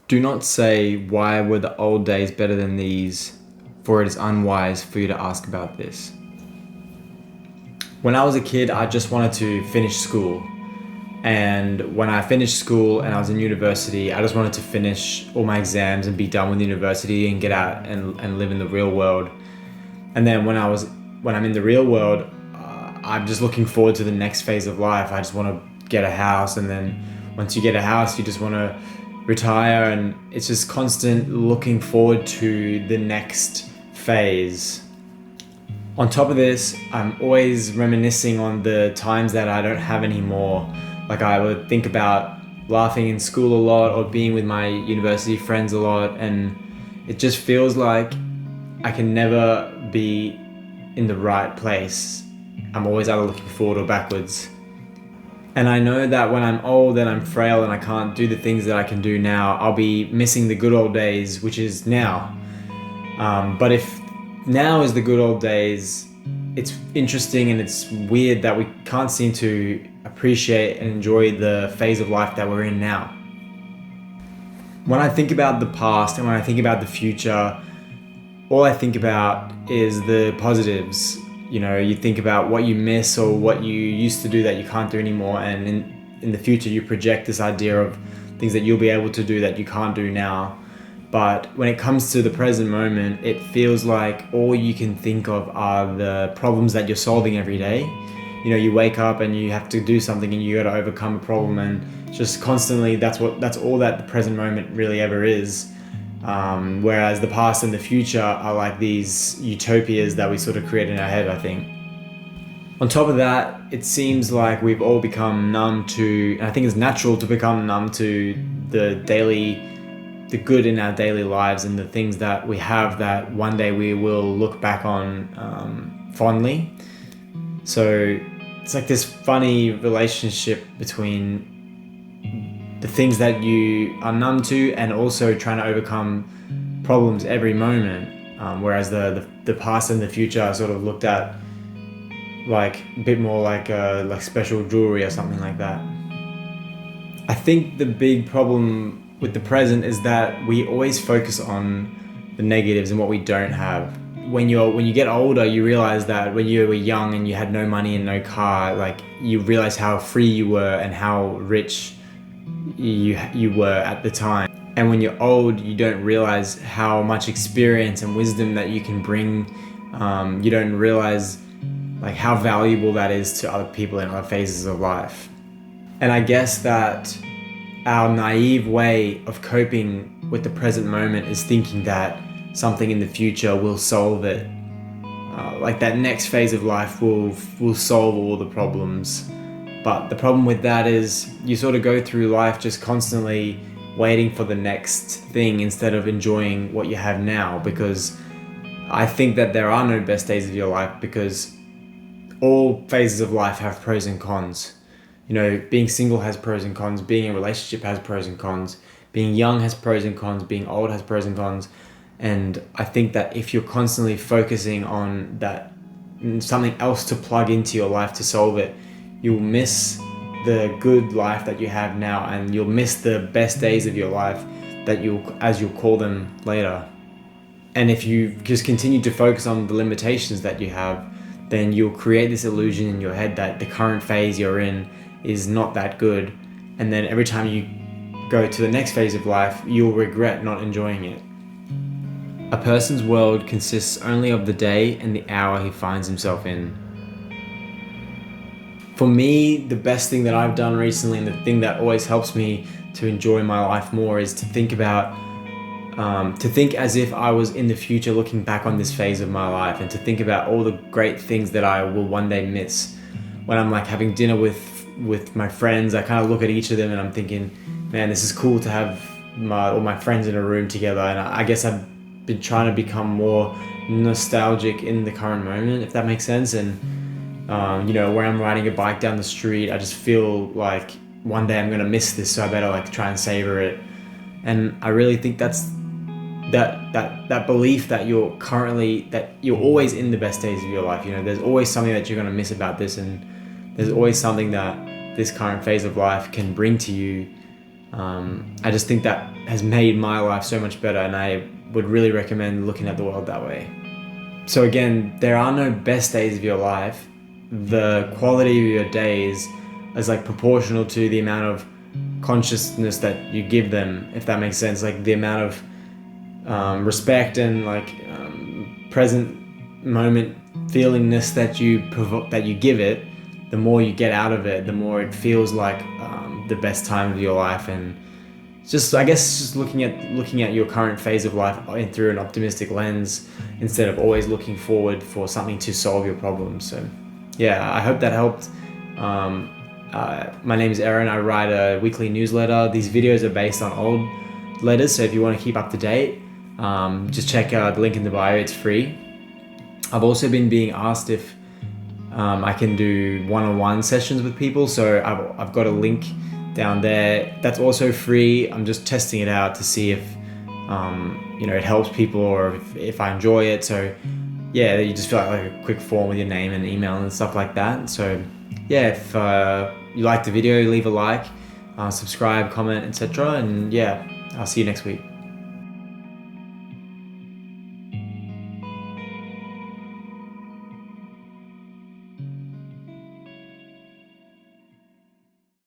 Do not say, "Why were the old days better than these?" for it is unwise for you to ask about this. When I was a kid, I just wanted to finish school. And when I finished school and I was in university, I just wanted to finish all my exams and be done with university and get out and live in the real world. And then when I'm in the real world, I'm just looking forward to the next phase of life. I just want to get a house, and then once you get a house, you just want to retire, and it's just constant looking forward to the next phase. On top of this, I'm always reminiscing on the times that I don't have anymore. Like I would think about laughing in school a lot or being with my university friends a lot, and it just feels like I can never be in the right place. I'm always either looking forward or backwards. And I know that when I'm old and I'm frail and I can't do the things that I can do now, I'll be missing the good old days, which is now. But if now is the good old days, it's interesting and it's weird that we can't seem to appreciate and enjoy the phase of life that we're in now. When I think about the past and when I think about the future, all I think about is the positives. You know, you think about what you miss or what you used to do that you can't do anymore, and in the future you project this idea of things that you'll be able to do that you can't do now. But when it comes to the present moment, it feels like all you can think of are the problems that you're solving every day. You know, you wake up and you have to do something and you got to overcome a problem, and just constantly that's all that the present moment really ever is. Whereas the past and the future are like these utopias that we sort of create in our head, I think. On top of that, it seems like we've all become numb to, and I think it's natural to become numb to the good in our daily lives and the things that we have that one day we will look back on fondly. So it's like this funny relationship between the things that you are numb to and also trying to overcome problems every moment, whereas the past and the future are sort of looked at like a bit more like special jewelry or something like that. I think the big problem with the present is that we always focus on the negatives and what we don't have. When you get older, you realize that when you were young and you had no money and no car, like you realize how free you were and how rich you were at the time. And when you're old, you don't realize how much experience and wisdom that you can bring. You don't realize like how valuable that is to other people in other phases of life. And I guess that our naive way of coping with the present moment is thinking that something in the future will solve it. Like that next phase of life will solve all the problems. But the problem with that is you sort of go through life just constantly waiting for the next thing instead of enjoying what you have now, because I think that there are no best days of your life, because all phases of life have pros and cons. You know, being single has pros and cons, being in a relationship has pros and cons, being young has pros and cons, being old has pros and cons. And I think that if you're constantly focusing on that, something else to plug into your life to solve it, you'll miss the good life that you have now, and you'll miss the best days of your life that you'll call them later. And if you just continue to focus on the limitations that you have, then you'll create this illusion in your head that the current phase you're in is not that good. And then every time you go to the next phase of life, you'll regret not enjoying it. A person's world consists only of the day and the hour he finds himself in. For me, the best thing that I've done recently, and the thing that always helps me to enjoy my life more, is to think as if I was in the future looking back on this phase of my life, and to think about all the great things that I will one day miss. When I'm like having dinner with my friends, I kind of look at each of them and I'm thinking, man, this is cool to have all my friends in a room together. And I guess I've been trying to become more nostalgic in the current moment, if that makes sense. And where I'm riding a bike down the street, I just feel like one day I'm gonna miss this, so I better like try and savor it. And I really think that's that belief that you're always in the best days of your life. You know, there's always something that you're gonna miss about this, and there's always something that this current phase of life can bring to you. I just think that has made my life so much better, and I would really recommend looking at the world that way. So again, there are no best days of your life. The quality of your days is like proportional to the amount of consciousness that you give them, if that makes sense. Like the amount of respect and like present moment feelingness that you give it, the more you get out of it, the more it feels like the best time of your life. And just, I guess, just looking at your current phase of life through an optimistic lens instead of always looking forward for something to solve your problems. So yeah, I hope that helped. My name is Aaron. I write a weekly newsletter. These videos are based on old letters, so if you want to keep up to date, just check out the link in the bio. It's free. I've also been being asked if I can do one-on-one sessions with people, so I've got a link down there that's also free. I'm just testing it out to see if it helps people or if I enjoy it. So yeah, you just fill out like a quick form with your name and email and stuff like that. So yeah, if you like the video, leave a like, subscribe, comment, etc. And yeah, I'll see you next week.